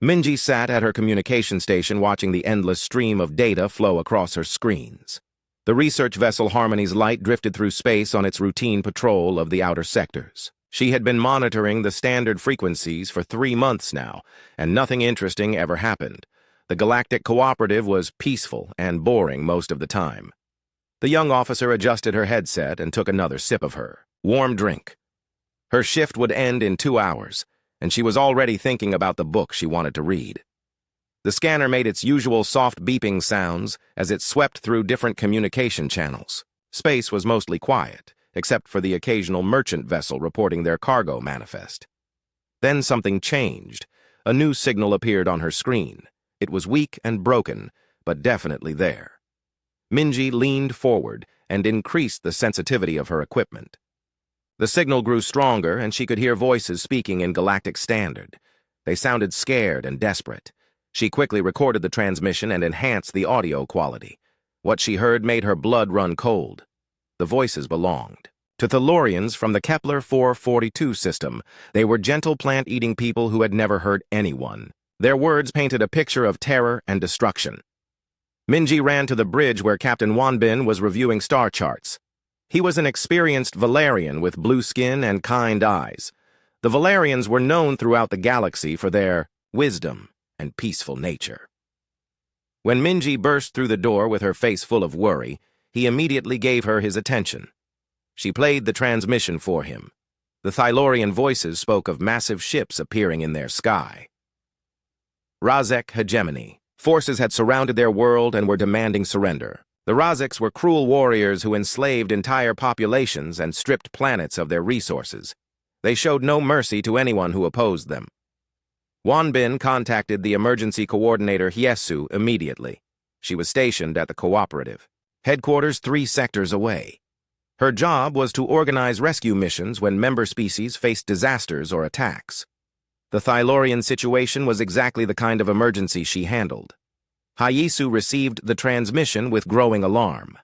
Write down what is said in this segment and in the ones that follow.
Minji sat at her communication station watching the endless stream of data flow across her screens. The research vessel Harmony's light drifted through space on its routine patrol of the outer sectors. She had been monitoring the standard frequencies for 3 months now, and nothing interesting ever happened. The Galactic Cooperative was peaceful and boring most of the time. The young officer adjusted her headset and took another sip of her warm drink. Her shift would end in 2 hours, and she was already thinking about the book she wanted to read. The scanner made its usual soft beeping sounds as it swept through different communication channels. Space was mostly quiet, except for the occasional merchant vessel reporting their cargo manifest. Then something changed. A new signal appeared on her screen. It was weak and broken, but definitely there. Minji leaned forward and increased the sensitivity of her equipment. The signal grew stronger, and she could hear voices speaking in Galactic Standard. They sounded scared and desperate. She quickly recorded the transmission and enhanced the audio quality. What she heard made her blood run cold. The voices belonged to Thalorians from the Kepler 442 system. They were gentle plant-eating people who had never hurt anyone. Their words painted a picture of terror and destruction. Minji ran to the bridge where Captain Wanbin was reviewing star charts. He was an experienced Valerian with blue skin and kind eyes. The Valerians were known throughout the galaxy for their wisdom and peaceful nature. When Minji burst through the door with her face full of worry, he immediately gave her his attention. She played the transmission for him. The Thalorian voices spoke of massive ships appearing in their sky. Razek hegemony. Forces had surrounded their world and were demanding surrender. The Razeks were cruel warriors who enslaved entire populations and stripped planets of their resources. They showed no mercy to anyone who opposed them. Wanbin contacted the emergency coordinator Hyesu immediately. She was stationed at the cooperative, headquarters 3 sectors away. Her job was to organize rescue missions when member species faced disasters or attacks. The Thalorian situation was exactly the kind of emergency she handled. Hyesu received the transmission with growing alarm.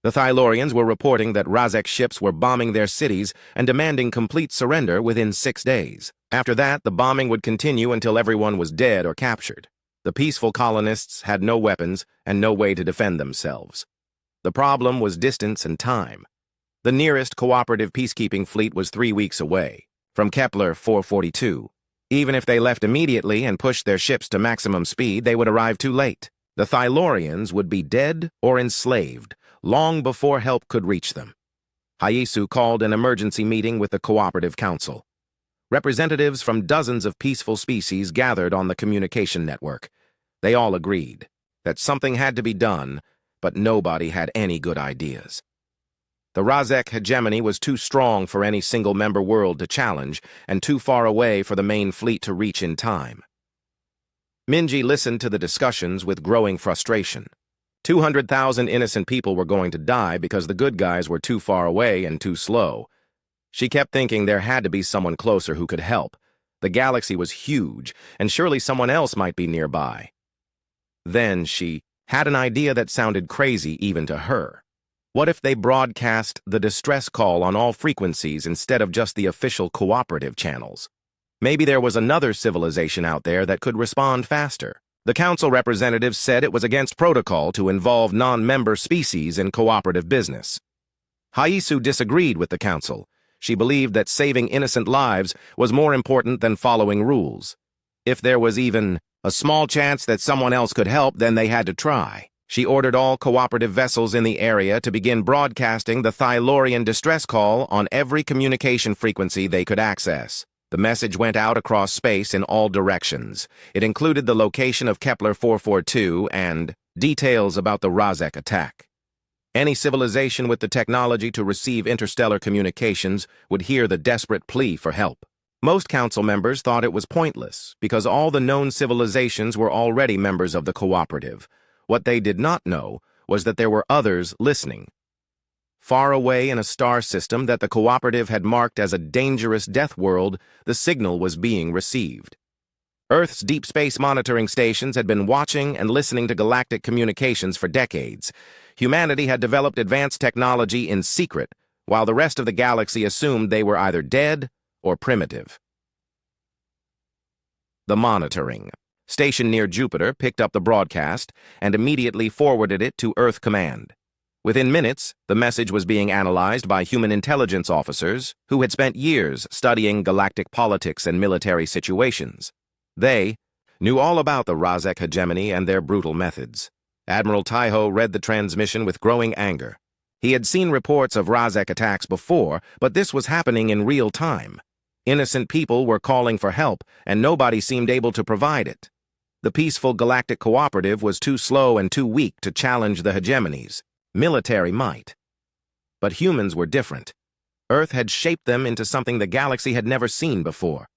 The Thalorians were reporting that Razek ships were bombing their cities and demanding complete surrender within 6 days. After that, the bombing would continue until everyone was dead or captured. The peaceful colonists had no weapons and no way to defend themselves. The problem was distance and time. The nearest cooperative peacekeeping fleet was 3 weeks away, from Kepler 442. Even if they left immediately and pushed their ships to maximum speed, they would arrive too late. The Thalorians would be dead or enslaved long before help could reach them. Hyesu called an emergency meeting with the Cooperative Council. Representatives from dozens of peaceful species gathered on the communication network. They all agreed that something had to be done, but nobody had any good ideas. The Razek hegemony was too strong for any single-member world to challenge, and too far away for the main fleet to reach in time. Minji listened to the discussions with growing frustration. 200,000 innocent people were going to die because the good guys were too far away and too slow. She kept thinking there had to be someone closer who could help. The galaxy was huge, and surely someone else might be nearby. Then she had an idea that sounded crazy even to her. What if they broadcast the distress call on all frequencies instead of just the official cooperative channels? Maybe there was another civilization out there that could respond faster. The council representatives said it was against protocol to involve non-member species in cooperative business. Hyesu disagreed with the council. She believed that saving innocent lives was more important than following rules. If there was even a small chance that someone else could help, then they had to try. She ordered all cooperative vessels in the area to begin broadcasting the Thalorian distress call on every communication frequency they could access. The message went out across space in all directions. It included the location of Kepler 442 and details about the Razek attack. Any civilization with the technology to receive interstellar communications would hear the desperate plea for help. Most council members thought it was pointless because all the known civilizations were already members of the cooperative. What they did not know was that there were others listening. Far away in a star system that the cooperative had marked as a dangerous death world, the signal was being received. Earth's deep space monitoring stations had been watching and listening to galactic communications for decades. Humanity had developed advanced technology in secret, while the rest of the galaxy assumed they were either dead or primitive. The monitoring. stationed near Jupiter, picked up the broadcast and immediately forwarded it to Earth Command. Within minutes, the message was being analyzed by human intelligence officers who had spent years studying galactic politics and military situations. They knew all about the Razek hegemony and their brutal methods. Admiral Taiho read the transmission with growing anger. He had seen reports of Razek attacks before, but this was happening in real time. Innocent people were calling for help, and nobody seemed able to provide it. The peaceful galactic cooperative was too slow and too weak to challenge the hegemonies. Military might. But humans were different. Earth had shaped them into something the galaxy had never seen before.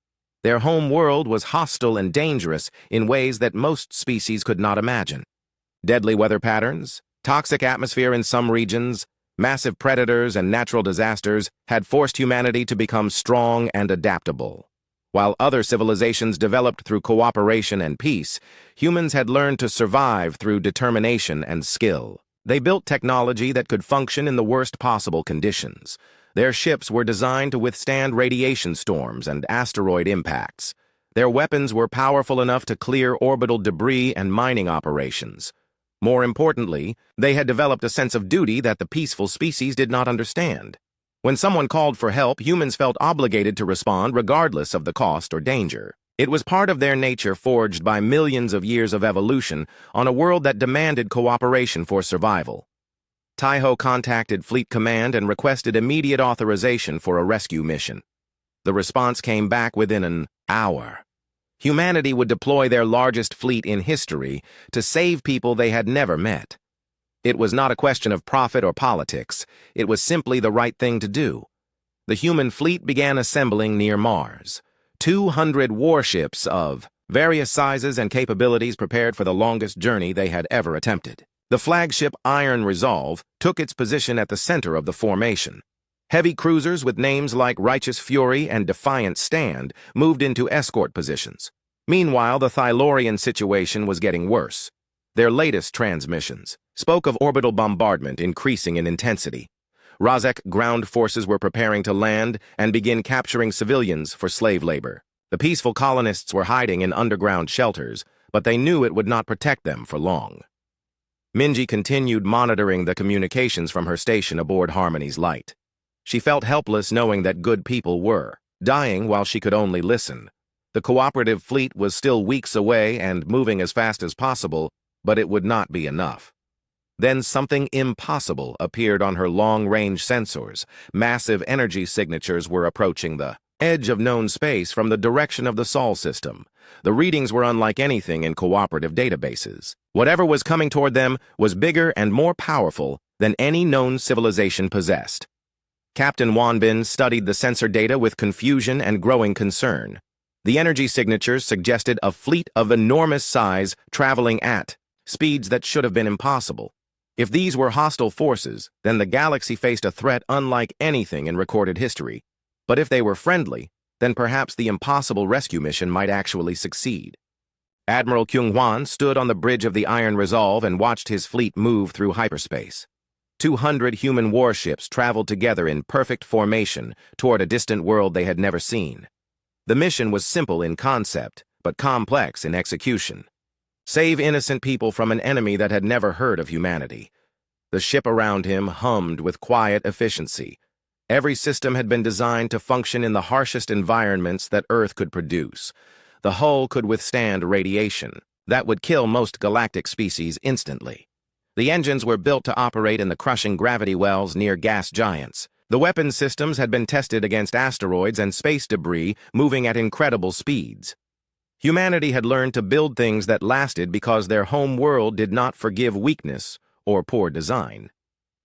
Their home world was hostile and dangerous in ways that most species could not imagine. Deadly weather patterns, toxic atmosphere in some regions, massive predators and natural disasters had forced humanity to become strong and adaptable. While other civilizations developed through cooperation and peace, humans had learned to survive through determination and skill. They built technology that could function in the worst possible conditions. Their ships were designed to withstand radiation storms and asteroid impacts. Their weapons were powerful enough to clear orbital debris and mining operations. More importantly, they had developed a sense of duty that the peaceful species did not understand. When someone called for help, humans felt obligated to respond regardless of the cost or danger. It was part of their nature forged by millions of years of evolution on a world that demanded cooperation for survival. Taiho contacted Fleet Command and requested immediate authorization for a rescue mission. The response came back within an hour. Humanity would deploy their largest fleet in history to save people they had never met. It was not a question of profit or politics. It was simply the right thing to do. The human fleet began assembling near Mars. 200 warships of various sizes and capabilities prepared for the longest journey they had ever attempted. The flagship Iron Resolve took its position at the center of the formation. Heavy cruisers with names like Righteous Fury and Defiant Stand moved into escort positions. Meanwhile, the Thylorian situation was getting worse. Their latest transmissions spoke of orbital bombardment increasing in intensity. Razek ground forces were preparing to land and begin capturing civilians for slave labor. The peaceful colonists were hiding in underground shelters, but they knew it would not protect them for long. Minji continued monitoring the communications from her station aboard Harmony's Light. She felt helpless knowing that good people were dying while she could only listen. The cooperative fleet was still weeks away and moving as fast as possible, but it would not be enough. Then something impossible appeared on her long-range sensors. Massive energy signatures were approaching the edge of known space from the direction of the Sol system. The readings were unlike anything in cooperative databases. Whatever was coming toward them was bigger and more powerful than any known civilization possessed. Captain Wanbin studied the sensor data with confusion and growing concern. The energy signatures suggested a fleet of enormous size traveling at speeds that should have been impossible. If these were hostile forces, then the galaxy faced a threat unlike anything in recorded history. But if they were friendly, then perhaps the impossible rescue mission might actually succeed. Admiral Kyung-hwan stood on the bridge of the Iron Resolve and watched his fleet move through hyperspace. 200 human warships traveled together in perfect formation toward a distant world they had never seen. The mission was simple in concept, but complex in execution. Save innocent people from an enemy that had never heard of humanity. The ship around him hummed with quiet efficiency. Every system had been designed to function in the harshest environments that Earth could produce. The hull could withstand radiation that would kill most galactic species instantly. The engines were built to operate in the crushing gravity wells near gas giants. The weapon systems had been tested against asteroids and space debris moving at incredible speeds. Humanity had learned to build things that lasted because their home world did not forgive weakness or poor design.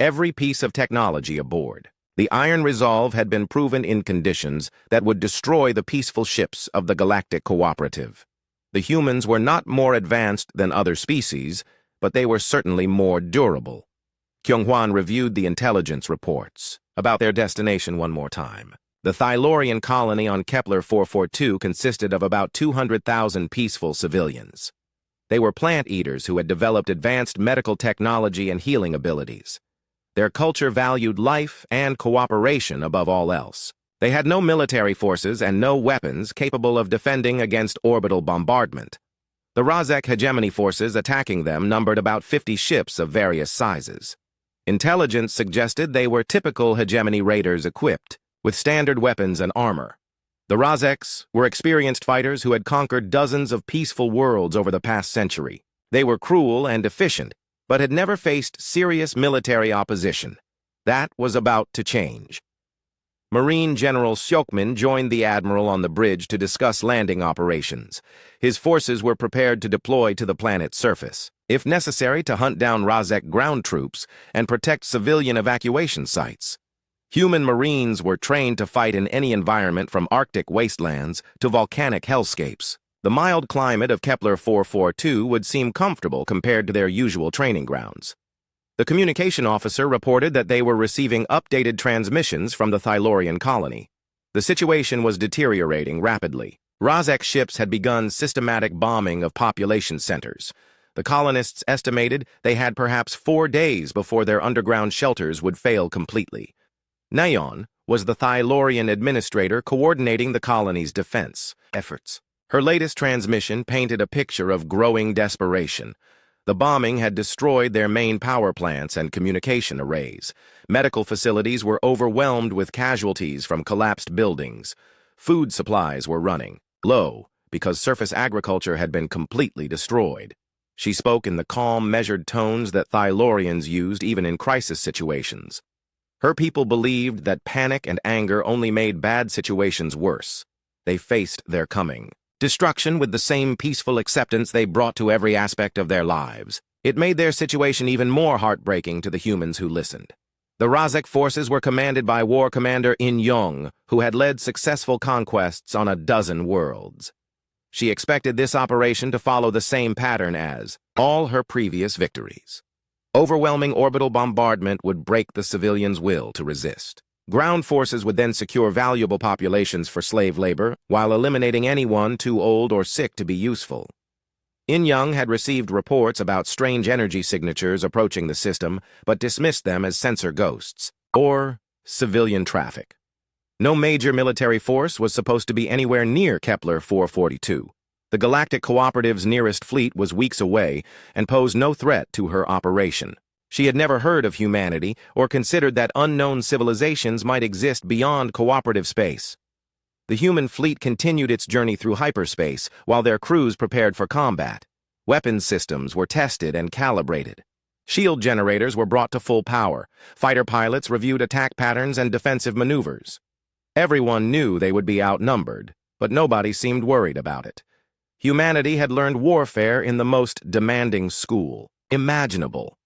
Every piece of technology aboard the Iron Resolve had been proven in conditions that would destroy the peaceful ships of the Galactic Cooperative. The humans were not more advanced than other species, but they were certainly more durable. Kyung-hwan reviewed the intelligence reports about their destination one more time. The Thylorian colony on Kepler 442 consisted of about 200,000 peaceful civilians. They were plant-eaters who had developed advanced medical technology and healing abilities. Their culture valued life and cooperation above all else. They had no military forces and no weapons capable of defending against orbital bombardment. The Razek hegemony forces attacking them numbered about 50 ships of various sizes. Intelligence suggested they were typical hegemony raiders equipped with standard weapons and armor. The Razeks were experienced fighters who had conquered dozens of peaceful worlds over the past century. They were cruel and efficient, but had never faced serious military opposition. That was about to change. Marine General Sjokman joined the admiral on the bridge to discuss landing operations. His forces were prepared to deploy to the planet's surface, if necessary to hunt down Razek ground troops and protect civilian evacuation sites. Human Marines were trained to fight in any environment from Arctic wastelands to volcanic hellscapes. The mild climate of Kepler 442 would seem comfortable compared to their usual training grounds. The communication officer reported that they were receiving updated transmissions from the Thylorian colony. The situation was deteriorating rapidly. Razek ships had begun systematic bombing of population centers. The colonists estimated they had perhaps 4 days before their underground shelters would fail completely. Nayon was the Thylorian administrator coordinating the colony's defense efforts. Her latest transmission painted a picture of growing desperation. The bombing had destroyed their main power plants and communication arrays. Medical facilities were overwhelmed with casualties from collapsed buildings. Food supplies were running low because surface agriculture had been completely destroyed. She spoke in the calm, measured tones that Thylorians used even in crisis situations. Her people believed that panic and anger only made bad situations worse. They faced their coming destruction with the same peaceful acceptance they brought to every aspect of their lives. It made their situation even more heartbreaking to the humans who listened. The Razek forces were commanded by War Commander In Young, who had led successful conquests on a dozen worlds. She expected this operation to follow the same pattern as all her previous victories. Overwhelming orbital bombardment would break the civilians' will to resist. Ground forces would then secure valuable populations for slave labor, while eliminating anyone too old or sick to be useful. In Young had received reports about strange energy signatures approaching the system, but dismissed them as sensor ghosts, or civilian traffic. No major military force was supposed to be anywhere near Kepler 442. The Galactic Cooperative's nearest fleet was weeks away and posed no threat to her operation. She had never heard of humanity or considered that unknown civilizations might exist beyond cooperative space. The human fleet continued its journey through hyperspace while their crews prepared for combat. Weapons systems were tested and calibrated. Shield generators were brought to full power. Fighter pilots reviewed attack patterns and defensive maneuvers. Everyone knew they would be outnumbered, but nobody seemed worried about it. Humanity had learned warfare in the most demanding school imaginable.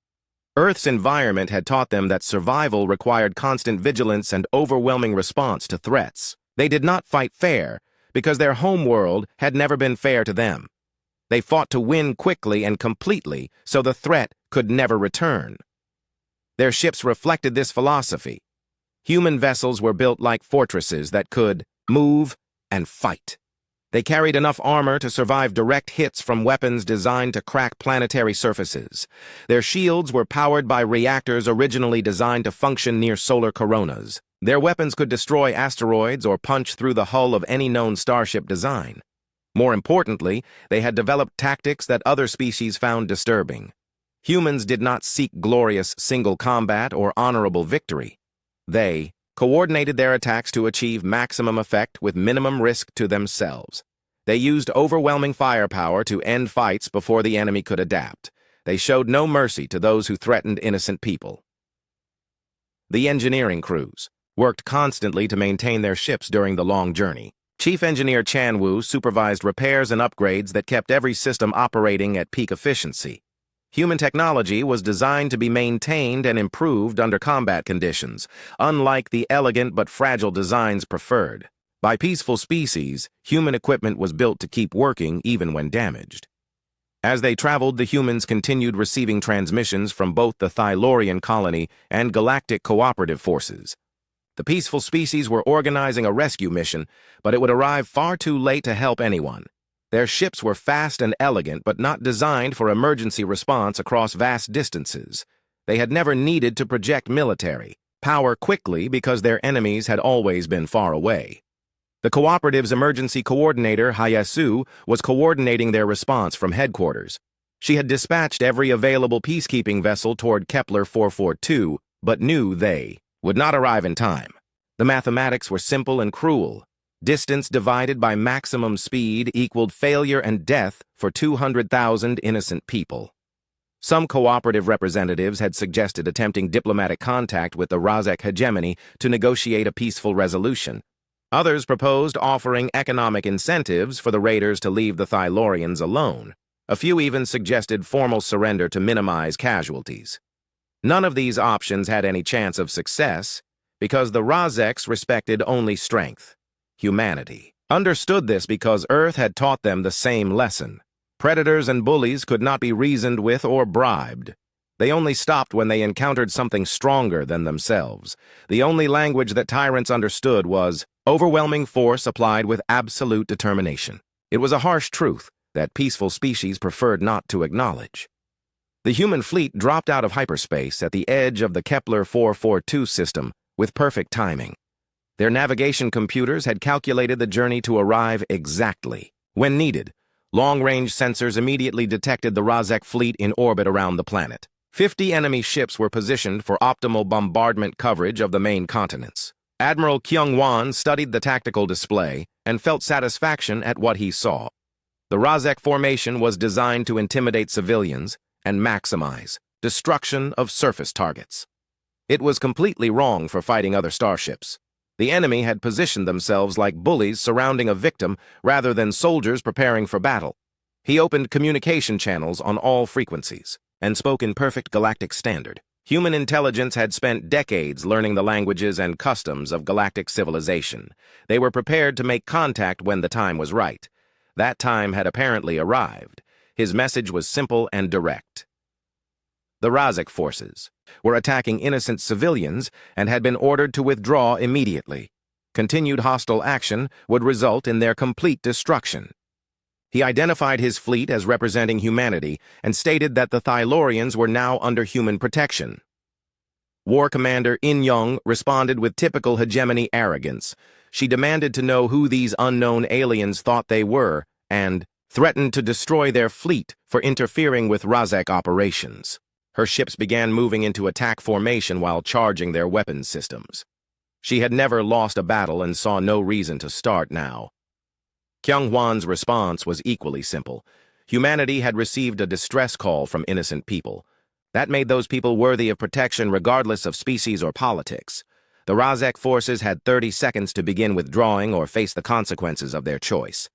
Earth's environment had taught them that survival required constant vigilance and overwhelming response to threats. They did not fight fair because their home world had never been fair to them. They fought to win quickly and completely so the threat could never return. Their ships reflected this philosophy. Human vessels were built like fortresses that could move and fight. They carried enough armor to survive direct hits from weapons designed to crack planetary surfaces. Their shields were powered by reactors originally designed to function near solar coronas. Their weapons could destroy asteroids or punch through the hull of any known starship design. More importantly, they had developed tactics that other species found disturbing. Humans did not seek glorious single combat or honorable victory. They coordinated their attacks to achieve maximum effect with minimum risk to themselves. They used overwhelming firepower to end fights before the enemy could adapt. They showed no mercy to those who threatened innocent people. The engineering crews worked constantly to maintain their ships during the long journey. Chief Engineer Chan Wu supervised repairs and upgrades that kept every system operating at peak efficiency. Human technology was designed to be maintained and improved under combat conditions, unlike the elegant but fragile designs preferred. By peaceful species, human equipment was built to keep working even when damaged. As they traveled, the humans continued receiving transmissions from both the Thylorian colony and Galactic Cooperative forces. The peaceful species were organizing a rescue mission, but it would arrive far too late to help anyone. Their ships were fast and elegant, but not designed for emergency response across vast distances. They had never needed to project military power quickly because their enemies had always been far away. The cooperative's emergency coordinator, Hayasu, was coordinating their response from headquarters. She had dispatched every available peacekeeping vessel toward Kepler 442, but knew they would not arrive in time. The mathematics were simple and cruel. Distance divided by maximum speed equaled failure and death for 200,000 innocent people. Some cooperative representatives had suggested attempting diplomatic contact with the Razek hegemony to negotiate a peaceful resolution. Others proposed offering economic incentives for the raiders to leave the Thylorians alone. A few even suggested formal surrender to minimize casualties. None of these options had any chance of success because the Razeks respected only strength. Humanity understood this because Earth had taught them the same lesson. Predators and bullies could not be reasoned with or bribed. They only stopped when they encountered something stronger than themselves. The only language that tyrants understood was overwhelming force applied with absolute determination. It was a harsh truth that peaceful species preferred not to acknowledge. The human fleet dropped out of hyperspace at the edge of the Kepler 442 system with perfect timing. Their navigation computers had calculated the journey to arrive exactly. When needed, long-range sensors immediately detected the Razek fleet in orbit around the planet. 50 enemy ships were positioned for optimal bombardment coverage of the main continents. Admiral Kyung-Wan studied the tactical display and felt satisfaction at what he saw. The Razek formation was designed to intimidate civilians and maximize destruction of surface targets. It was completely wrong for fighting other starships. The enemy had positioned themselves like bullies surrounding a victim rather than soldiers preparing for battle. He opened communication channels on all frequencies and spoke in perfect galactic standard. Human intelligence had spent decades learning the languages and customs of galactic civilization. They were prepared to make contact when the time was right. That time had apparently arrived. His message was simple and direct. The Razek forces were attacking innocent civilians and had been ordered to withdraw immediately. Continued hostile action would result in their complete destruction. He identified his fleet as representing humanity and stated that the Thylorians were now under human protection. War Commander In-Young responded with typical hegemony arrogance. She demanded to know who these unknown aliens thought they were and threatened to destroy their fleet for interfering with Razek operations. Her ships began moving into attack formation while charging their weapons systems. She had never lost a battle and saw no reason to start now. Kyung-Hwan's response was equally simple. Humanity had received a distress call from innocent people. That made those people worthy of protection regardless of species or politics. The Razek forces had 30 seconds to begin withdrawing or face the consequences of their choice.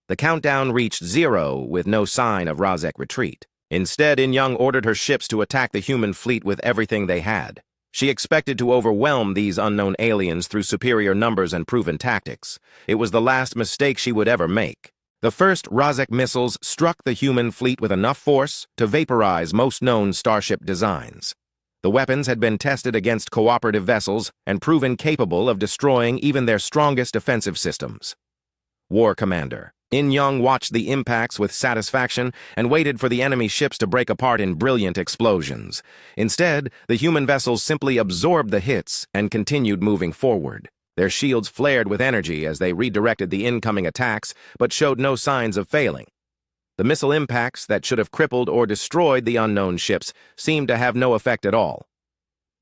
The countdown reached 0 with no sign of Razek retreat. Instead, In-Young ordered her ships to attack the human fleet with everything they had. She expected to overwhelm these unknown aliens through superior numbers and proven tactics. It was the last mistake she would ever make. The first Razek missiles struck the human fleet with enough force to vaporize most known starship designs. The weapons had been tested against cooperative vessels and proven capable of destroying even their strongest defensive systems. War Commander In-Young watched the impacts with satisfaction and waited for the enemy ships to break apart in brilliant explosions. Instead, the human vessels simply absorbed the hits and continued moving forward. Their shields flared with energy as they redirected the incoming attacks, but showed no signs of failing. The missile impacts that should have crippled or destroyed the unknown ships seemed to have no effect at all.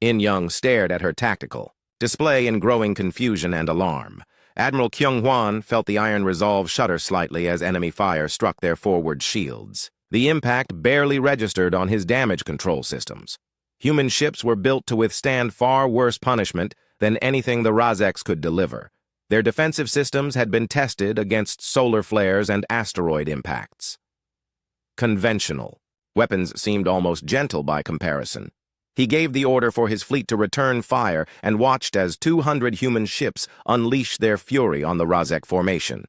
In-Young stared at her tactical display in growing confusion and alarm. Admiral Kyung-Hwan felt the iron resolve shudder slightly as enemy fire struck their forward shields. The impact barely registered on his damage control systems. Human ships were built to withstand far worse punishment than anything the Razeks could deliver. Their defensive systems had been tested against solar flares and asteroid impacts. Conventional weapons seemed almost gentle by comparison. He gave the order for his fleet to return fire and watched as 200 human ships unleashed their fury on the Razek formation.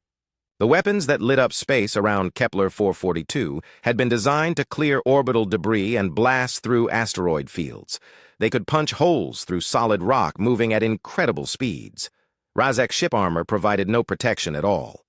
The weapons that lit up space around Kepler 442 had been designed to clear orbital debris and blast through asteroid fields. They could punch holes through solid rock, moving at incredible speeds. Razek ship armor provided no protection at all.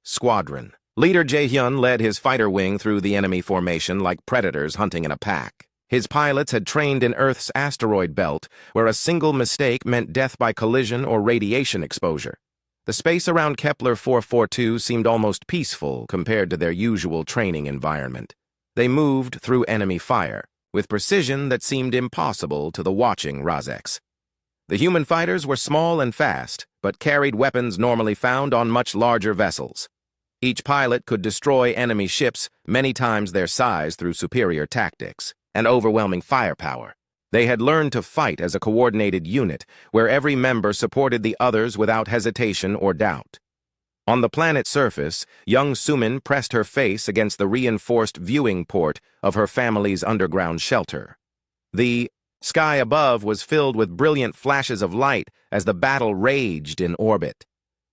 Squadron. Leader Jae-hyun led his fighter wing through the enemy formation like predators hunting in a pack. His pilots had trained in Earth's asteroid belt, where a single mistake meant death by collision or radiation exposure. The space around Kepler 442 seemed almost peaceful compared to their usual training environment. They moved through enemy fire, with precision that seemed impossible to the watching Rozeks. The human fighters were small and fast, but carried weapons normally found on much larger vessels. Each pilot could destroy enemy ships many times their size through superior tactics and overwhelming firepower. They had learned to fight as a coordinated unit, where every member supported the others without hesitation or doubt. On the planet's surface, young Sumin pressed her face against the reinforced viewing port of her family's underground shelter. The sky above was filled with brilliant flashes of light as the battle raged in orbit.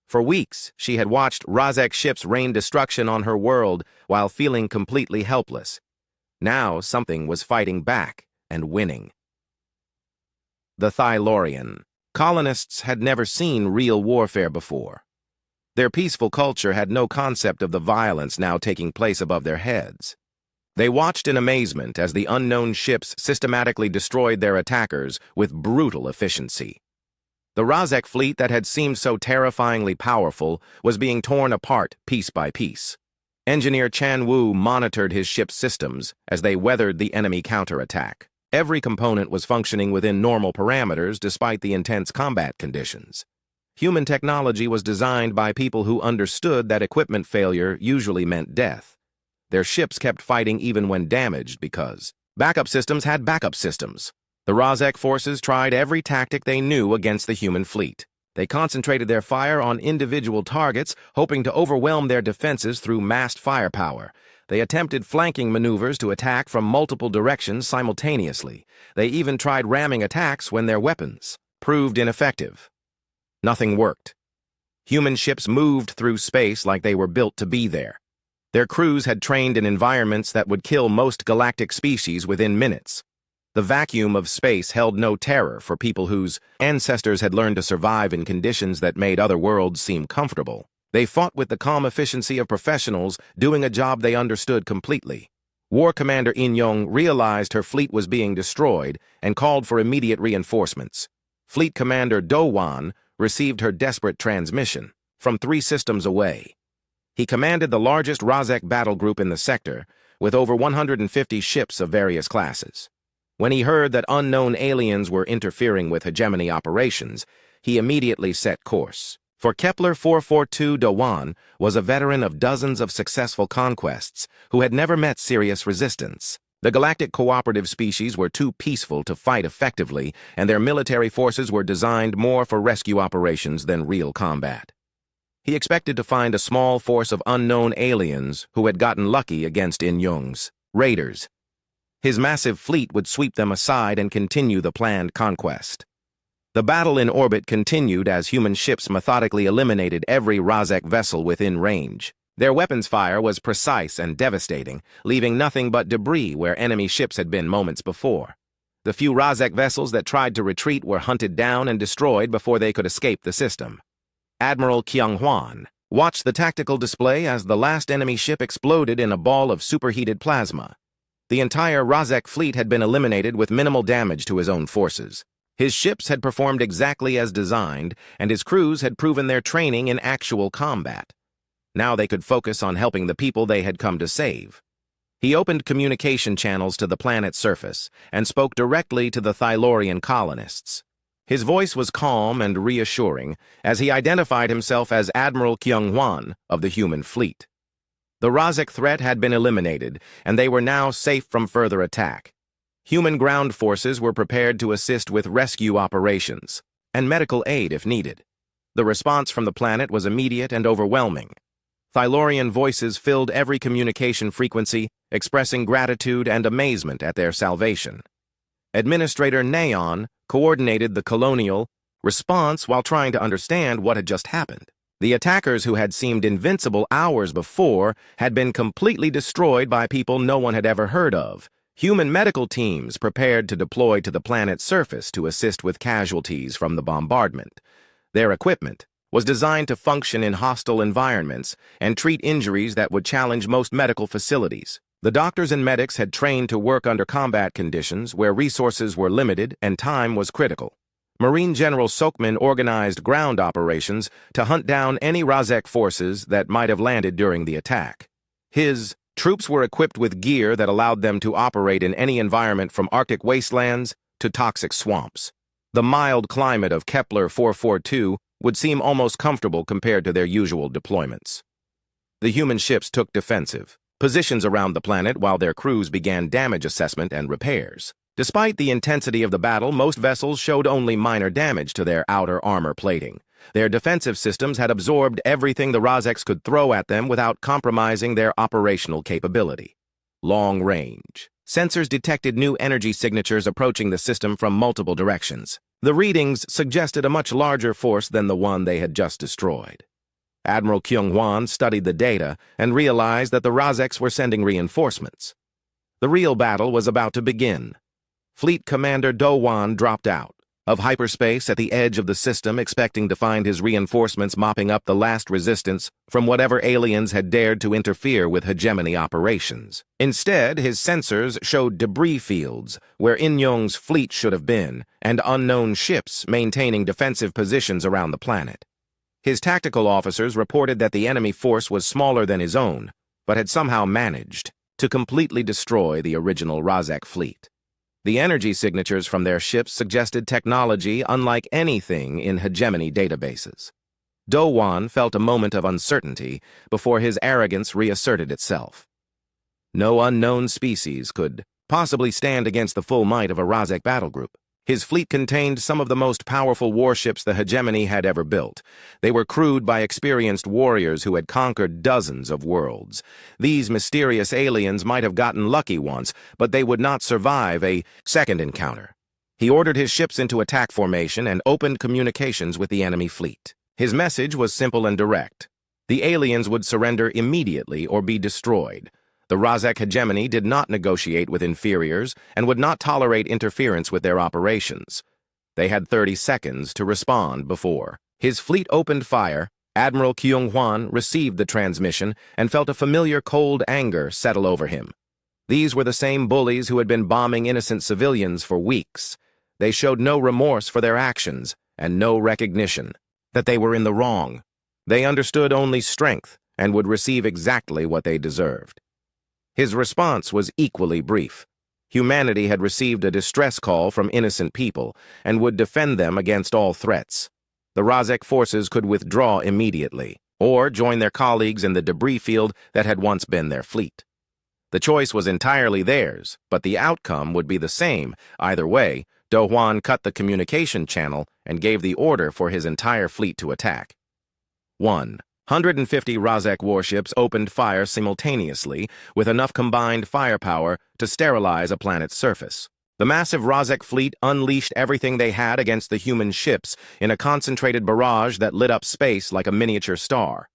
For weeks, she had watched Rozek ships rain destruction on her world while feeling completely helpless. Now something was fighting back and winning. The Thylaurian. Colonists had never seen real warfare before. Their peaceful culture had no concept of the violence now taking place above their heads. They watched in amazement as the unknown ships systematically destroyed their attackers with brutal efficiency. The Rozek fleet that had seemed so terrifyingly powerful was being torn apart piece by piece. Engineer Chan Wu monitored his ship's systems as they weathered the enemy counterattack. Every component was functioning within normal parameters despite the intense combat conditions. Human technology was designed by people who understood that equipment failure usually meant death. Their ships kept fighting even when damaged because backup systems had backup systems. The Rozek forces tried every tactic they knew against the human fleet. They concentrated their fire on individual targets, hoping to overwhelm their defenses through massed firepower. They attempted flanking maneuvers to attack from multiple directions simultaneously. They even tried ramming attacks when their weapons proved ineffective. Nothing worked. Human ships moved through space like they were built to be there. Their crews had trained in environments that would kill most galactic species within minutes. The vacuum of space held no terror for people whose ancestors had learned to survive in conditions that made other worlds seem comfortable. They fought with the calm efficiency of professionals doing a job they understood completely. War Commander In Yong realized her fleet was being destroyed and called for immediate reinforcements. Fleet Commander Do Wan received her desperate transmission from 3 systems away. He commanded the largest Rozek battle group in the sector, with over 150 ships of various classes. When he heard that unknown aliens were interfering with hegemony operations, he immediately set course. For Kepler 442, Dowan was a veteran of dozens of successful conquests who had never met serious resistance. The galactic cooperative species were too peaceful to fight effectively, and their military forces were designed more for rescue operations than real combat. He expected to find a small force of unknown aliens who had gotten lucky against In Yong's raiders. His massive fleet would sweep them aside and continue the planned conquest. The battle in orbit continued as human ships methodically eliminated every Rozek vessel within range. Their weapons fire was precise and devastating, leaving nothing but debris where enemy ships had been moments before. The few Rozek vessels that tried to retreat were hunted down and destroyed before they could escape the system. Admiral Kyung Hwan watched the tactical display as the last enemy ship exploded in a ball of superheated plasma. The entire Rozek fleet had been eliminated with minimal damage to his own forces. His ships had performed exactly as designed, and his crews had proven their training in actual combat. Now they could focus on helping the people they had come to save. He opened communication channels to the planet's surface and spoke directly to the Thylaurian colonists. His voice was calm and reassuring as he identified himself as Admiral Kyung Hwan of the human fleet. The Rozek threat had been eliminated, and they were now safe from further attack. Human ground forces were prepared to assist with rescue operations and medical aid if needed. The response from the planet was immediate and overwhelming. Thylaurian voices filled every communication frequency, expressing gratitude and amazement at their salvation. Administrator Neon coordinated the colonial response while trying to understand what had just happened. The attackers who had seemed invincible hours before had been completely destroyed by people no one had ever heard of. Human medical teams prepared to deploy to the planet's surface to assist with casualties from the bombardment. Their equipment was designed to function in hostile environments and treat injuries that would challenge most medical facilities. The doctors and medics had trained to work under combat conditions where resources were limited and time was critical. Marine General Sokmin organized ground operations to hunt down any Razek forces that might have landed during the attack. His troops were equipped with gear that allowed them to operate in any environment from Arctic wastelands to toxic swamps. The mild climate of Kepler 442 would seem almost comfortable compared to their usual deployments. The human ships took defensive positions around the planet while their crews began damage assessment and repairs. Despite the intensity of the battle, most vessels showed only minor damage to their outer armor plating. Their defensive systems had absorbed everything the Razeks could throw at them without compromising their operational capability. Long range. Sensors detected new energy signatures approaching the system from multiple directions. The readings suggested a much larger force than the one they had just destroyed. Admiral Kyung-hwan studied the data and realized that the Razeks were sending reinforcements. The real battle was about to begin. Fleet Commander Do-hwan dropped out of hyperspace at the edge of the system, expecting to find his reinforcements mopping up the last resistance from whatever aliens had dared to interfere with hegemony operations. Instead, his sensors showed debris fields where In-young's fleet should have been, and unknown ships maintaining defensive positions around the planet. His tactical officers reported that the enemy force was smaller than his own, but had somehow managed to completely destroy the original Razek fleet. The energy signatures from their ships suggested technology unlike anything in hegemony databases. Do-hwan felt a moment of uncertainty before his arrogance reasserted itself. No unknown species could possibly stand against the full might of a Razek battle group. His fleet contained some of the most powerful warships the hegemony had ever built. They were crewed by experienced warriors who had conquered dozens of worlds. These mysterious aliens might have gotten lucky once, but they would not survive a second encounter. He ordered his ships into attack formation and opened communications with the enemy fleet. His message was simple and direct. The aliens would surrender immediately or be destroyed. The Razek hegemony did not negotiate with inferiors and would not tolerate interference with their operations. They had 30 seconds to respond before his fleet opened fire. Admiral Kyung-hwan received the transmission and felt a familiar cold anger settle over him. These were the same bullies who had been bombing innocent civilians for weeks. They showed no remorse for their actions and no recognition that they were in the wrong. They understood only strength and would receive exactly what they deserved. His response was equally brief. Humanity had received a distress call from innocent people and would defend them against all threats. The Razek forces could withdraw immediately or join their colleagues in the debris field that had once been their fleet. The choice was entirely theirs, but the outcome would be the same. Either way, Do-hwan cut the communication channel and gave the order for his entire fleet to attack. 150 Razek warships opened fire simultaneously with enough combined firepower to sterilize a planet's surface. The massive Razek fleet unleashed everything they had against the human ships in a concentrated barrage that lit up space like a miniature star.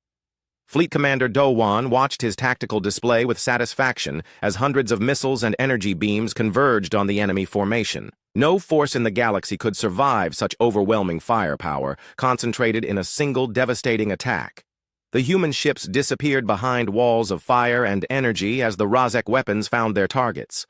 Fleet Commander Do-hwan watched his tactical display with satisfaction as hundreds of missiles and energy beams converged on the enemy formation. No force in the galaxy could survive such overwhelming firepower concentrated in a single devastating attack. The human ships disappeared behind walls of fire and energy as the Razek weapons found their targets.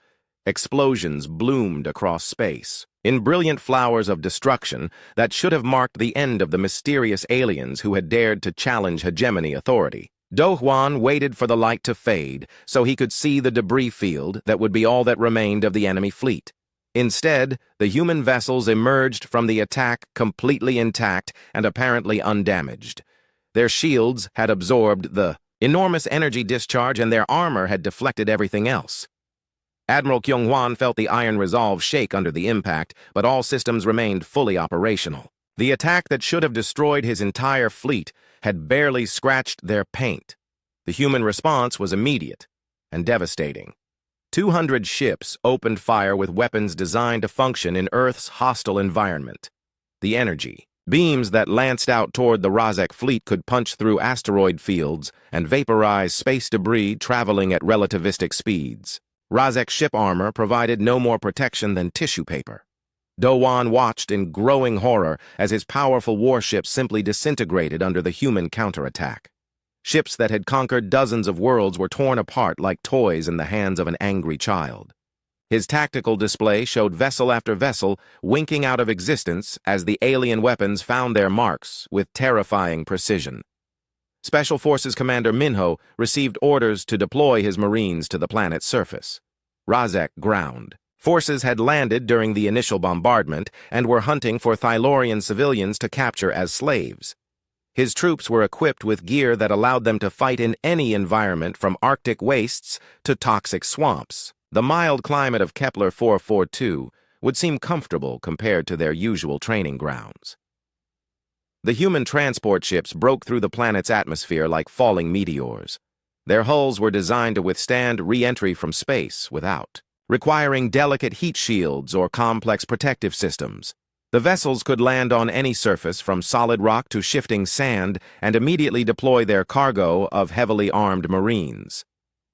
Explosions bloomed across space, in brilliant flowers of destruction that should have marked the end of the mysterious aliens who had dared to challenge hegemony authority. Do-hwan waited for the light to fade so he could see the debris field that would be all that remained of the enemy fleet. Instead, the human vessels emerged from the attack completely intact and apparently undamaged. Their shields had absorbed the enormous energy discharge and their armor had deflected everything else. Admiral Kyung-hwan felt the iron resolve shake under the impact, but all systems remained fully operational. The attack that should have destroyed his entire fleet had barely scratched their paint. The human response was immediate and devastating. 200 ships opened fire with weapons designed to function in Earth's hostile environment. The energy beams that lanced out toward the Razek fleet could punch through asteroid fields and vaporize space debris traveling at relativistic speeds. Razek ship armor provided no more protection than tissue paper. Do-hwan watched in growing horror as his powerful warships simply disintegrated under the human counterattack. Ships that had conquered dozens of worlds were torn apart like toys in the hands of an angry child. His tactical display showed vessel after vessel winking out of existence as the alien weapons found their marks with terrifying precision. Special Forces Commander Minho received orders to deploy his Marines to the planet's surface. Razek ground. Forces had landed during the initial bombardment and were hunting for Thylorian civilians to capture as slaves. His troops were equipped with gear that allowed them to fight in any environment from Arctic wastes to toxic swamps. The mild climate of Kepler 442 would seem comfortable compared to their usual training grounds. The human transport ships broke through the planet's atmosphere like falling meteors. Their hulls were designed to withstand re-entry from space without requiring delicate heat shields or complex protective systems. The vessels could land on any surface from solid rock to shifting sand and immediately deploy their cargo of heavily armed Marines.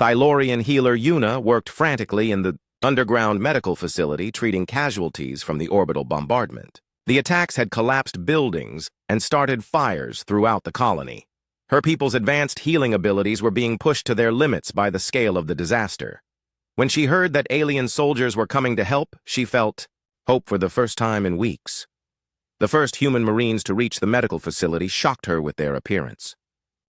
Thylorian healer Yuna worked frantically in the underground medical facility treating casualties from the orbital bombardment. The attacks had collapsed buildings and started fires throughout the colony. Her people's advanced healing abilities were being pushed to their limits by the scale of the disaster. When she heard that alien soldiers were coming to help, she felt hope for the first time in weeks. The first human Marines to reach the medical facility shocked her with their appearance.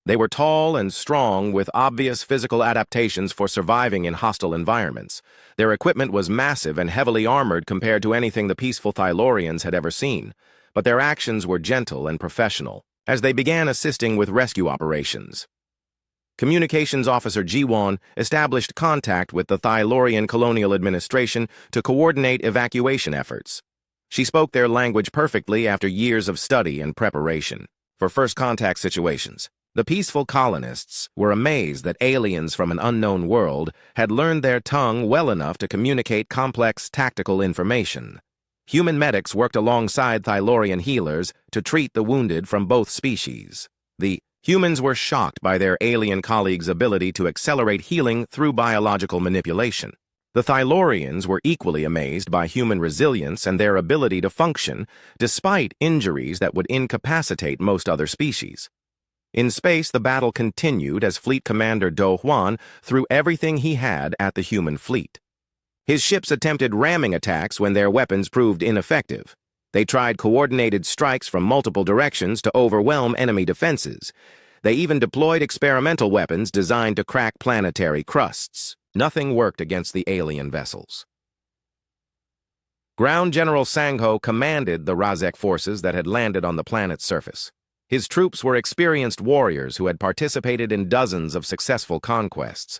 They were tall and strong with obvious physical adaptations for surviving in hostile environments. Their equipment was massive and heavily armored compared to anything the peaceful Thylorians had ever seen, but their actions were gentle and professional as they began assisting with rescue operations. Communications Officer Jiwon established contact with the Thylorian Colonial Administration to coordinate evacuation efforts. She spoke their language perfectly after years of study and preparation. For first contact situations, the peaceful colonists were amazed that aliens from an unknown world had learned their tongue well enough to communicate complex tactical information. Human medics worked alongside Thylorian healers to treat the wounded from both species. The humans were shocked by their alien colleagues' ability to accelerate healing through biological manipulation. The Thylorians were equally amazed by human resilience and their ability to function despite injuries that would incapacitate most other species. In space, the battle continued as Fleet Commander Do Hwan threw everything he had at the human fleet. His ships attempted ramming attacks when their weapons proved ineffective. They tried coordinated strikes from multiple directions to overwhelm enemy defenses. They even deployed experimental weapons designed to crack planetary crusts. Nothing worked against the alien vessels. Ground General Sangho commanded the Razek forces that had landed on the planet's surface. His troops were experienced warriors who had participated in dozens of successful conquests.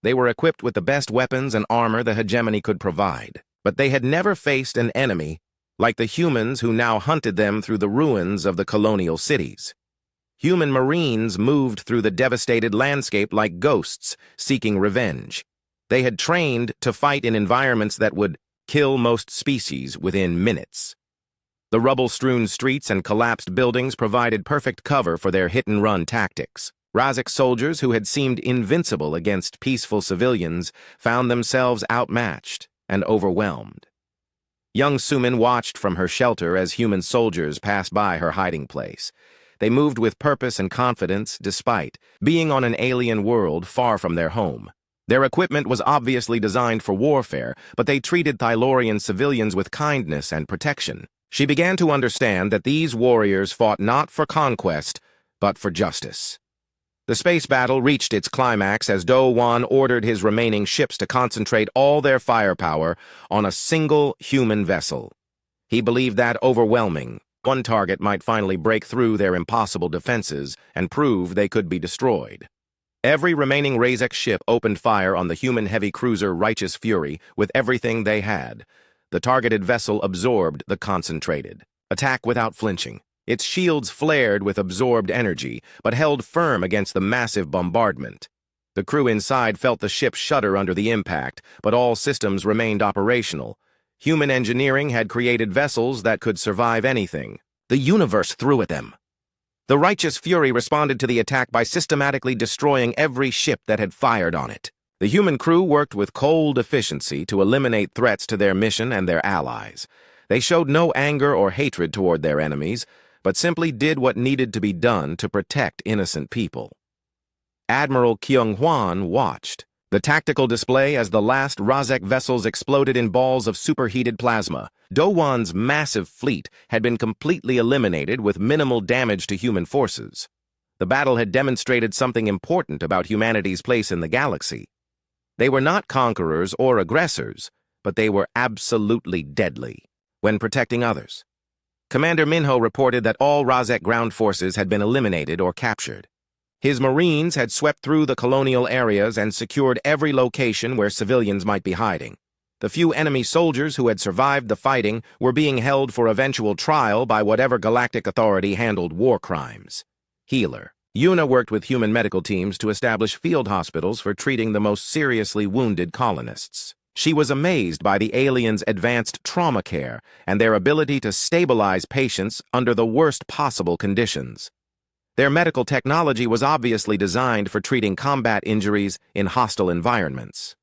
They were equipped with the best weapons and armor the hegemony could provide, but they had never faced an enemy like the humans who now hunted them through the ruins of the colonial cities. Human Marines moved through the devastated landscape like ghosts, seeking revenge. They had trained to fight in environments that would kill most species within minutes. The rubble-strewn streets and collapsed buildings provided perfect cover for their hit-and-run tactics. Razek soldiers who had seemed invincible against peaceful civilians found themselves outmatched and overwhelmed. Young Sumin watched from her shelter as human soldiers passed by her hiding place. They moved with purpose and confidence despite being on an alien world far from their home. Their equipment was obviously designed for warfare, but they treated Thylorian civilians with kindness and protection. She began to understand that these warriors fought not for conquest, but for justice. The space battle reached its climax as Do Hwan ordered his remaining ships to concentrate all their firepower on a single human vessel. He believed that overwhelming one target might finally break through their impossible defenses and prove they could be destroyed. Every remaining Razek ship opened fire on the human heavy cruiser Righteous Fury with everything they had. The targeted vessel absorbed the concentrated attack without flinching. Its shields flared with absorbed energy, but held firm against the massive bombardment. The crew inside felt the ship shudder under the impact, but all systems remained operational. Human engineering had created vessels that could survive anything. The universe threw at them. The Righteous Fury responded to the attack by systematically destroying every ship that had fired on it. The human crew worked with cold efficiency to eliminate threats to their mission and their allies. They showed no anger or hatred toward their enemies, but simply did what needed to be done to protect innocent people. Admiral Kyung-hwan watched the tactical display as the last Rozek vessels exploded in balls of superheated plasma. Do-won's massive fleet had been completely eliminated with minimal damage to human forces. The battle had demonstrated something important about humanity's place in the galaxy. They were not conquerors or aggressors, but they were absolutely deadly when protecting others. Commander Minho reported that all Rozek ground forces had been eliminated or captured. His Marines had swept through the colonial areas and secured every location where civilians might be hiding. The few enemy soldiers who had survived the fighting were being held for eventual trial by whatever galactic authority handled war crimes. Healer Yuna worked with human medical teams to establish field hospitals for treating the most seriously wounded colonists. She was amazed by the aliens' advanced trauma care and their ability to stabilize patients under the worst possible conditions. Their medical technology was obviously designed for treating combat injuries in hostile environments.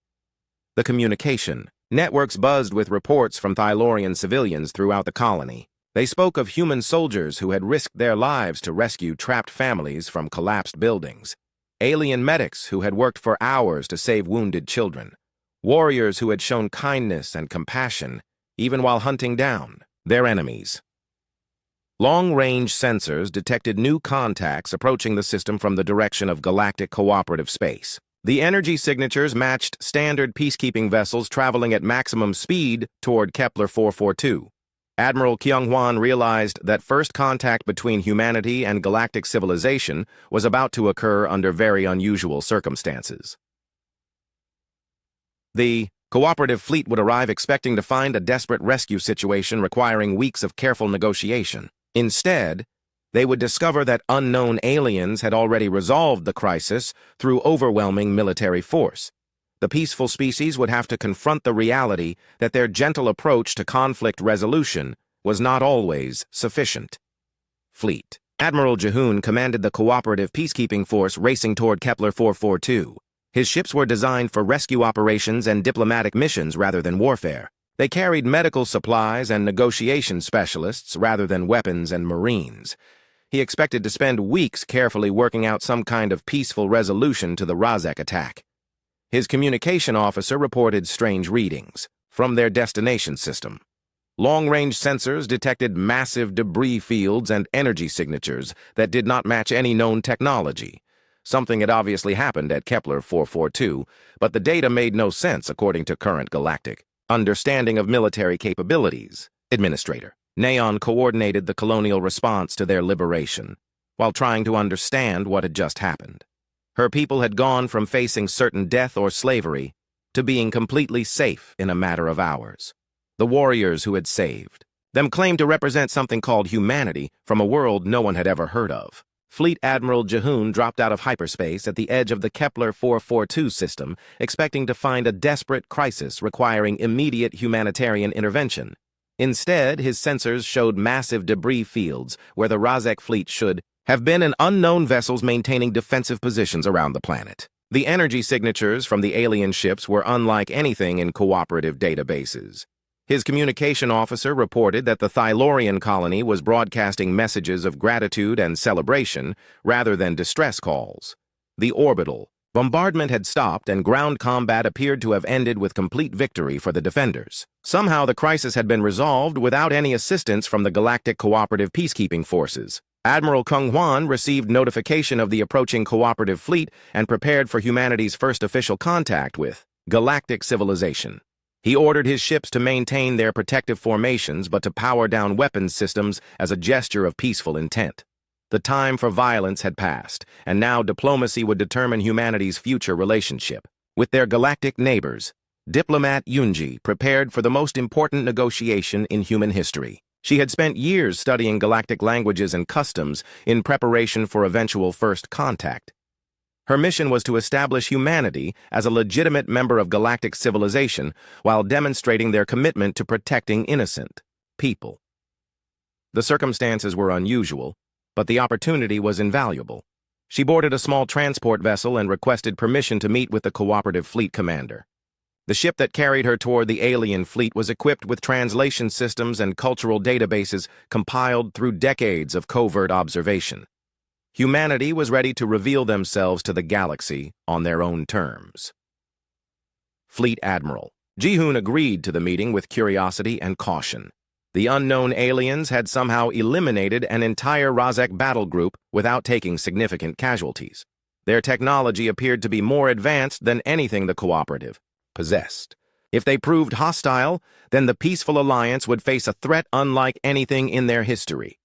The communication networks buzzed with reports from Thylorian civilians throughout the colony. They spoke of human soldiers who had risked their lives to rescue trapped families from collapsed buildings, alien medics who had worked for hours to save wounded children, warriors who had shown kindness and compassion even while hunting down their enemies. Long-range sensors detected new contacts approaching the system from the direction of galactic cooperative space. The energy signatures matched standard peacekeeping vessels traveling at maximum speed toward Kepler 442. Admiral Kyung-hwan realized that first contact between humanity and galactic civilization was about to occur under very unusual circumstances. The cooperative fleet would arrive expecting to find a desperate rescue situation requiring weeks of careful negotiation. Instead, they would discover that unknown aliens had already resolved the crisis through overwhelming military force. The peaceful species would have to confront the reality that their gentle approach to conflict resolution was not always sufficient. Fleet Admiral Jehoon commanded the cooperative peacekeeping force racing toward Kepler 442. His ships were designed for rescue operations and diplomatic missions rather than warfare. They carried medical supplies and negotiation specialists rather than weapons and Marines. He expected to spend weeks carefully working out some kind of peaceful resolution to the Rozek attack. His communication officer reported strange readings from their destination system. Long-range sensors detected massive debris fields and energy signatures that did not match any known technology. Something had obviously happened at Kepler 442, but the data made no sense according to current galactic understanding of military capabilities. Administrator Neon coordinated the colonial response to their liberation, while trying to understand what had just happened. Her people had gone from facing certain death or slavery to being completely safe in a matter of hours. The warriors who had saved them claimed to represent something called humanity from a world no one had ever heard of. Fleet Admiral Jehoon dropped out of hyperspace at the edge of the Kepler 442 system, expecting to find a desperate crisis requiring immediate humanitarian intervention. Instead, his sensors showed massive debris fields where the Rozek fleet should have been and unknown vessels maintaining defensive positions around the planet. The energy signatures from the alien ships were unlike anything in cooperative databases. His communication officer reported that the Thylorian colony was broadcasting messages of gratitude and celebration rather than distress calls. The orbital bombardment had stopped and ground combat appeared to have ended with complete victory for the defenders. Somehow the crisis had been resolved without any assistance from the Galactic Cooperative Peacekeeping Forces. Admiral Kyung-hwan received notification of the approaching cooperative fleet and prepared for humanity's first official contact with galactic civilization. He ordered his ships to maintain their protective formations but to power down weapons systems as a gesture of peaceful intent. The time for violence had passed, and now diplomacy would determine humanity's future relationship. With their galactic neighbors, diplomat Yunji prepared for the most important negotiation in human history. She had spent years studying galactic languages and customs in preparation for eventual first contact. Her mission was to establish humanity as a legitimate member of galactic civilization while demonstrating their commitment to protecting innocent people. The circumstances were unusual, but the opportunity was invaluable. She boarded a small transport vessel and requested permission to meet with the cooperative fleet commander. The ship that carried her toward the alien fleet was equipped with translation systems and cultural databases compiled through decades of covert observation. Humanity was ready to reveal themselves to the galaxy on their own terms. Fleet Admiral Ji-hoon agreed to the meeting with curiosity and caution. The unknown aliens had somehow eliminated an entire Razek battle group without taking significant casualties. Their technology appeared to be more advanced than anything the cooperative possessed. If they proved hostile, then the peaceful alliance would face a threat unlike anything in their history.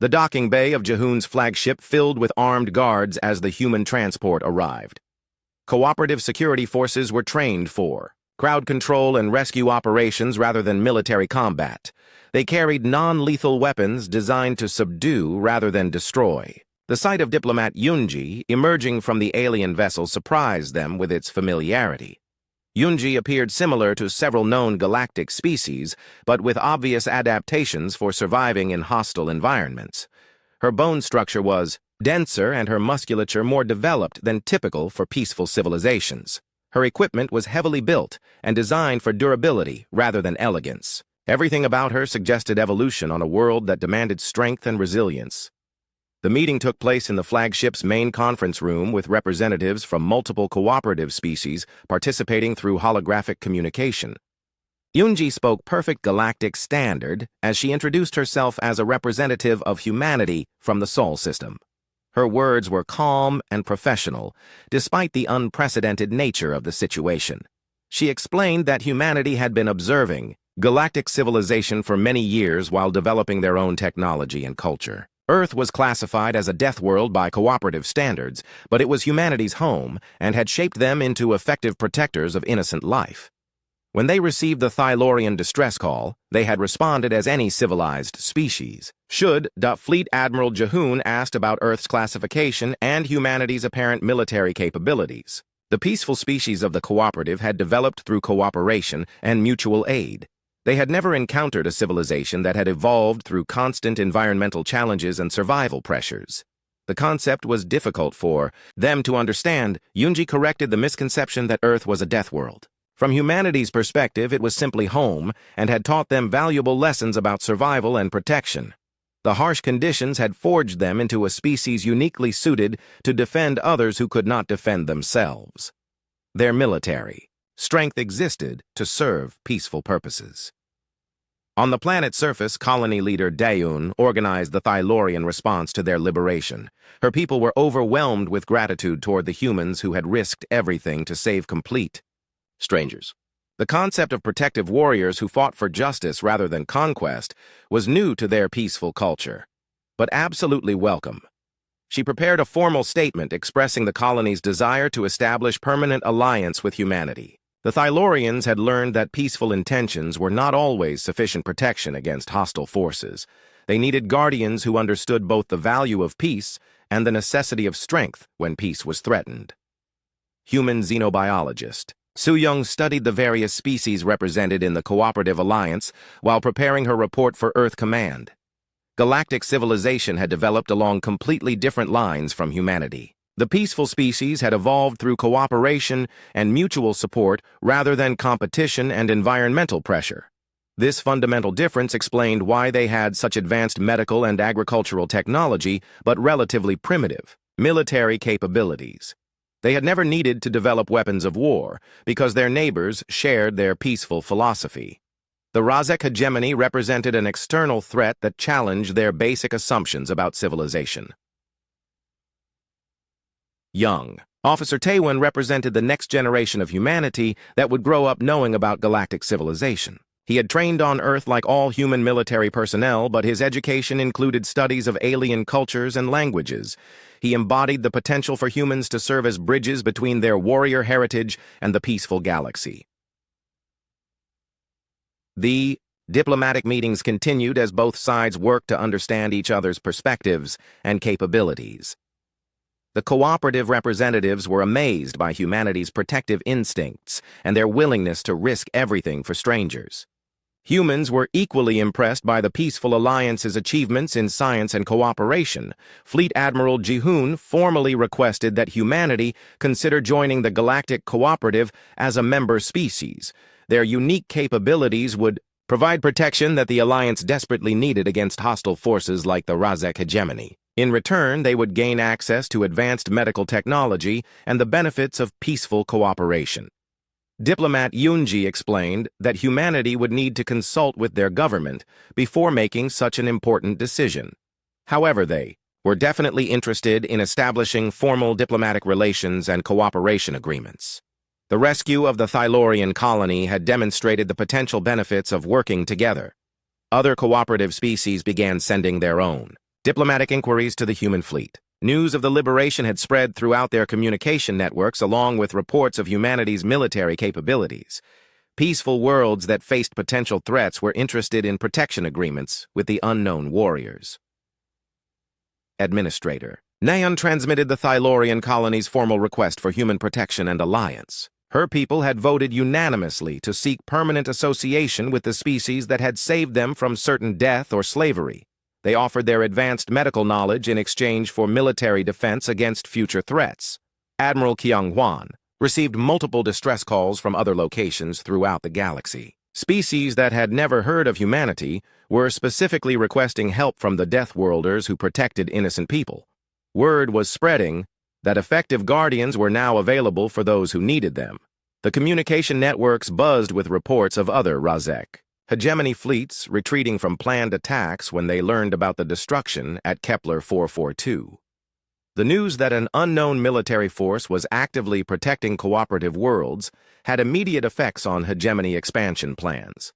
The docking bay of Ji-hoon's flagship filled with armed guards as the human transport arrived. Cooperative security forces were trained for crowd control and rescue operations rather than military combat. They carried non-lethal weapons designed to subdue rather than destroy. The sight of diplomat Yoonji emerging from the alien vessel surprised them with its familiarity. Yoonji appeared similar to several known galactic species, but with obvious adaptations for surviving in hostile environments. Her bone structure was denser and her musculature more developed than typical for peaceful civilizations. Her equipment was heavily built and designed for durability rather than elegance. Everything about her suggested evolution on a world that demanded strength and resilience. The meeting took place in the flagship's main conference room with representatives from multiple cooperative species participating through holographic communication. Yoonji spoke perfect galactic standard as she introduced herself as a representative of humanity from the Sol system. Her words were calm and professional, despite the unprecedented nature of the situation. She explained that humanity had been observing galactic civilization for many years while developing their own technology and culture. Earth was classified as a death world by cooperative standards, but it was humanity's home and had shaped them into effective protectors of innocent life. When they received the Thylorian distress call, they had responded as any civilized species. Fleet Admiral Ji-hoon asked about Earth's classification and humanity's apparent military capabilities. The peaceful species of the cooperative had developed through cooperation and mutual aid. They had never encountered a civilization that had evolved through constant environmental challenges and survival pressures. The concept was difficult for them to understand. Yoonji corrected the misconception that Earth was a death world. From humanity's perspective, it was simply home and had taught them valuable lessons about survival and protection. The harsh conditions had forged them into a species uniquely suited to defend others who could not defend themselves. Their military strength existed to serve peaceful purposes. On the planet's surface, colony leader Daeun organized the Thylorian response to their liberation. Her people were overwhelmed with gratitude toward the humans who had risked everything to save complete strangers. The concept of protective warriors who fought for justice rather than conquest was new to their peaceful culture, but absolutely welcome. She prepared a formal statement expressing the colony's desire to establish permanent alliance with humanity. The Thylorians had learned that peaceful intentions were not always sufficient protection against hostile forces. They needed guardians who understood both the value of peace and the necessity of strength when peace was threatened. Human xenobiologist Soo-young studied the various species represented in the Cooperative Alliance while preparing her report for Earth Command. Galactic civilization had developed along completely different lines from humanity. The peaceful species had evolved through cooperation and mutual support rather than competition and environmental pressure. This fundamental difference explained why they had such advanced medical and agricultural technology but relatively primitive military capabilities. They had never needed to develop weapons of war because their neighbors shared their peaceful philosophy. The Razek hegemony represented an external threat that challenged their basic assumptions about civilization. Young Officer Taewon represented the next generation of humanity that would grow up knowing about galactic civilization. He had trained on Earth like all human military personnel, but his education included studies of alien cultures and languages. He embodied the potential for humans to serve as bridges between their warrior heritage and the peaceful galaxy. The diplomatic meetings continued as both sides worked to understand each other's perspectives and capabilities. The cooperative representatives were amazed by humanity's protective instincts and their willingness to risk everything for strangers. Humans were equally impressed by the Peaceful Alliance's achievements in science and cooperation. Fleet Admiral Ji-hoon formally requested that humanity consider joining the Galactic Cooperative as a member species. Their unique capabilities would provide protection that the Alliance desperately needed against hostile forces like the Razek hegemony. In return, they would gain access to advanced medical technology and the benefits of peaceful cooperation. Diplomat Yunji explained that humanity would need to consult with their government before making such an important decision. However, they were definitely interested in establishing formal diplomatic relations and cooperation agreements. The rescue of the Thylorian colony had demonstrated the potential benefits of working together. Other cooperative species began sending their own diplomatic inquiries to the human fleet. News of the liberation had spread throughout their communication networks along with reports of humanity's military capabilities. Peaceful worlds that faced potential threats were interested in protection agreements with the unknown warriors. Administrator Naeon transmitted the Thylorian colony's formal request for human protection and alliance. Her people had voted unanimously to seek permanent association with the species that had saved them from certain death or slavery. They offered their advanced medical knowledge in exchange for military defense against future threats. Admiral Kyung-hwan received multiple distress calls from other locations throughout the galaxy. Species that had never heard of humanity were specifically requesting help from the Deathworlders who protected innocent people. Word was spreading that effective guardians were now available for those who needed them. The communication networks buzzed with reports of other Razek hegemony fleets retreating from planned attacks when they learned about the destruction at Kepler 442. The news that an unknown military force was actively protecting cooperative worlds had immediate effects on hegemony expansion plans.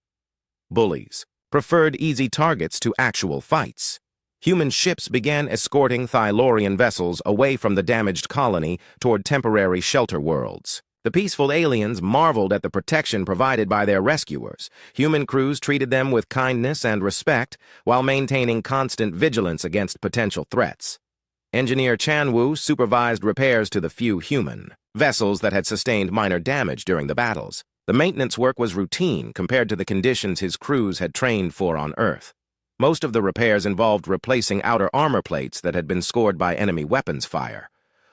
Bullies preferred easy targets to actual fights. Human ships began escorting Thylorian vessels away from the damaged colony toward temporary shelter worlds. The peaceful aliens marveled at the protection provided by their rescuers. Human crews treated them with kindness and respect while maintaining constant vigilance against potential threats. Engineer Chanwu supervised repairs to the few human vessels that had sustained minor damage during the battles. The maintenance work was routine compared to the conditions his crews had trained for on Earth. Most of the repairs involved replacing outer armor plates that had been scored by enemy weapons fire.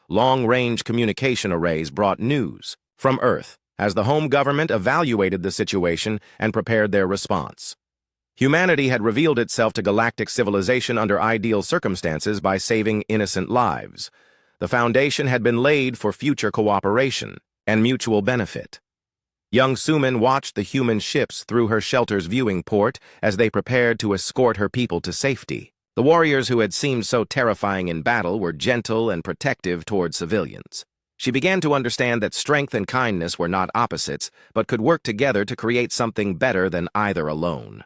Long-range communication arrays brought news from Earth as the home government evaluated the situation and prepared their response. Humanity had revealed itself to galactic civilization under ideal circumstances by saving innocent lives. The foundation had been laid for future cooperation and mutual benefit. Young Suman watched the human ships through her shelter's viewing port as they prepared to escort her people to safety. The warriors who had seemed so terrifying in battle were gentle and protective toward civilians. She began to understand that strength and kindness were not opposites, but could work together to create something better than either alone.